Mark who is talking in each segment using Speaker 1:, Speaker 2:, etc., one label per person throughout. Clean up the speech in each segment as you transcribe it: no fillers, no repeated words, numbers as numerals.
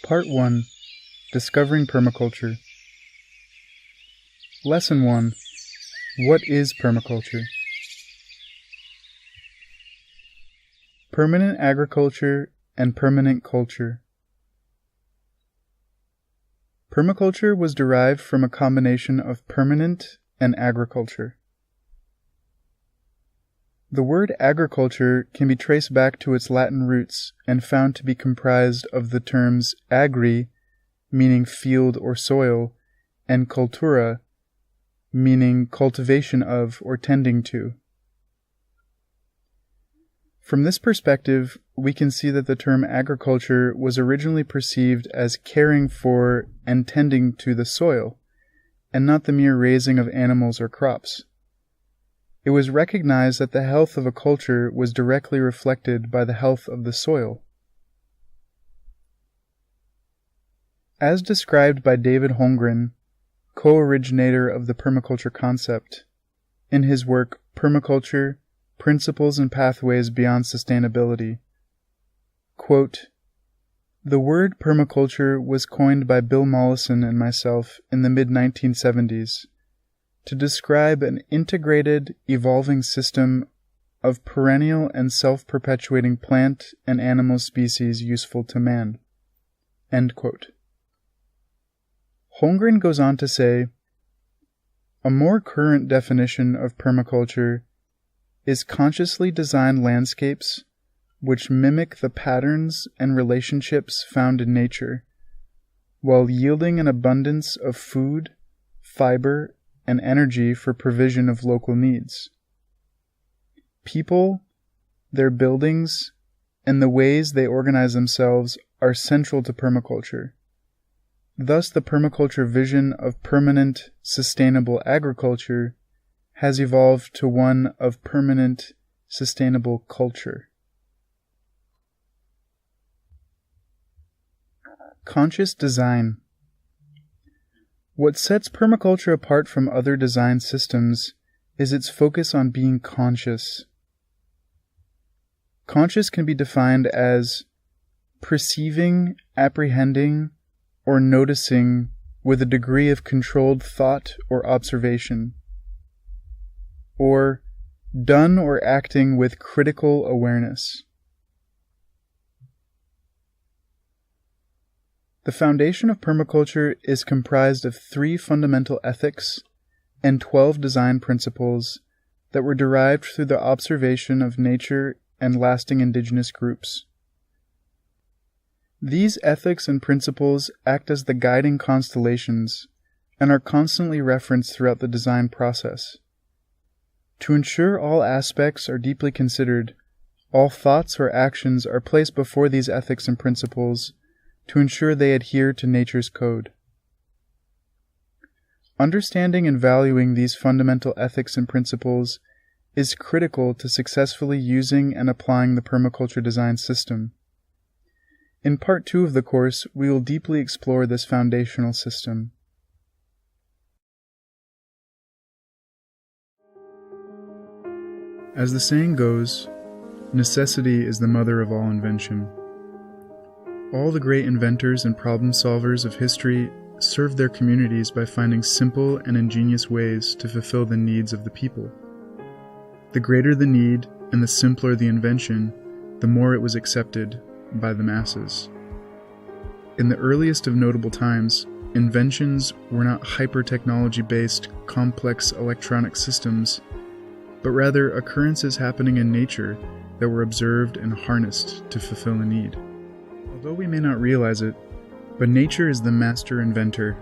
Speaker 1: Part 1. Discovering Permaculture. Lesson 1. What is permaculture? Permanent agriculture and permanent culture. Permaculture was derived from a combination of permanent and agriculture. The word agriculture can be traced back to its Latin roots and found to be comprised of the terms agri, meaning field or soil, and cultura, meaning cultivation of or tending to. From this perspective, we can see that the term agriculture was originally perceived as caring for and tending to the soil, and not the mere raising of animals or crops. It was recognized that the health of a culture was directly reflected by the health of the soil. As described by David Holmgren, co-originator of the permaculture concept, in his work Permaculture, Principles and Pathways Beyond Sustainability, quote, "The word permaculture was coined by Bill Mollison and myself in the mid-1970s to describe an integrated, evolving system of perennial and self-perpetuating plant and animal species useful to man." End quote. Holmgren goes on to say, "A more current definition of permaculture is consciously designed landscapes which mimic the patterns and relationships found in nature, while yielding an abundance of food, fiber, and energy for provision of local needs. People, their buildings, and the ways they organize themselves are central to permaculture. Thus, the permaculture vision of permanent, sustainable agriculture has evolved to one of permanent, sustainable culture." Conscious design. What sets permaculture apart from other design systems is its focus on being conscious. Conscious can be defined as perceiving, apprehending, or noticing with a degree of controlled thought or observation, or done or acting with critical awareness. The foundation of permaculture is comprised of 3 fundamental ethics and 12 design principles that were derived through the observation of nature and lasting indigenous groups. These ethics and principles act as the guiding constellations and are constantly referenced throughout the design process. To ensure all aspects are deeply considered, all thoughts or actions are placed before these ethics and principles to ensure they adhere to nature's code. Understanding and valuing these fundamental ethics and principles is critical to successfully using and applying the permaculture design system. In Part 2 of the course, we will deeply explore this foundational system. As the saying goes, necessity is the mother of all invention. All the great inventors and problem solvers of history served their communities by finding simple and ingenious ways to fulfill the needs of the people. The greater the need and the simpler the invention, the more it was accepted by the masses. In the earliest of notable times, inventions were not hyper-technology-based, complex electronic systems, but rather occurrences happening in nature that were observed and harnessed to fulfill a need. Although we may not realize it, but nature is the master inventor.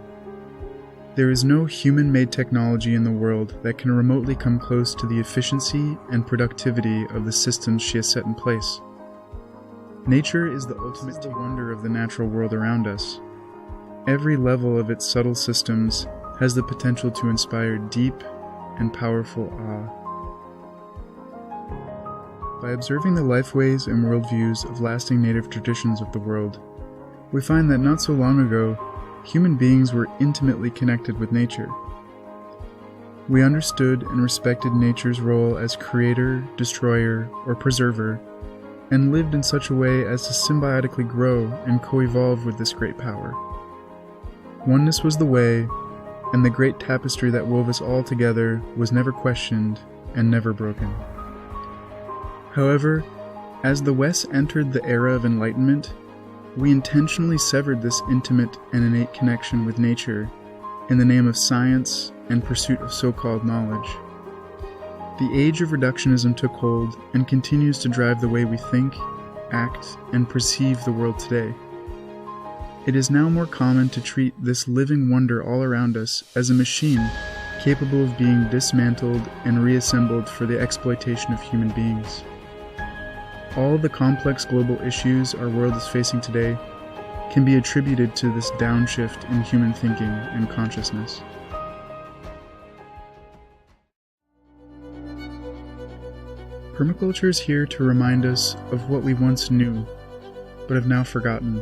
Speaker 1: There is no human-made technology in the world that can remotely come close to the efficiency and productivity of the systems she has set in place. Nature is the ultimate wonder of the natural world around us. Every level of its subtle systems has the potential to inspire deep and powerful awe. By observing the lifeways and worldviews of lasting native traditions of the world, we find that not so long ago, human beings were intimately connected with nature. We understood and respected nature's role as creator, destroyer, or preserver, and lived in such a way as to symbiotically grow and co-evolve with this great power. Oneness was the way, and the great tapestry that wove us all together was never questioned and never broken. However, as the West entered the era of enlightenment, we intentionally severed this intimate and innate connection with nature in the name of science and pursuit of so-called knowledge. The age of reductionism took hold and continues to drive the way we think, act, and perceive the world today. It is now more common to treat this living wonder all around us as a machine capable of being dismantled and reassembled for the exploitation of human beings. All the complex global issues our world is facing today can be attributed to this downshift in human thinking and consciousness. Permaculture is here to remind us of what we once knew, but have now forgotten.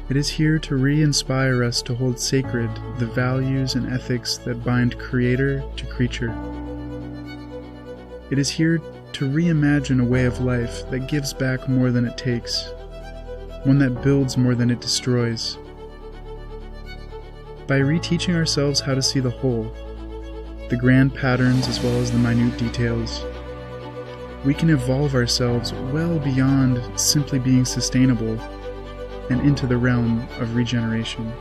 Speaker 1: It is here to re-inspire us to hold sacred the values and ethics that bind creator to creature. It is here to reimagine a way of life that gives back more than it takes, one that builds more than it destroys. By reteaching ourselves how to see the whole, the grand patterns as well as the minute details, we can evolve ourselves well beyond simply being sustainable and into the realm of regeneration.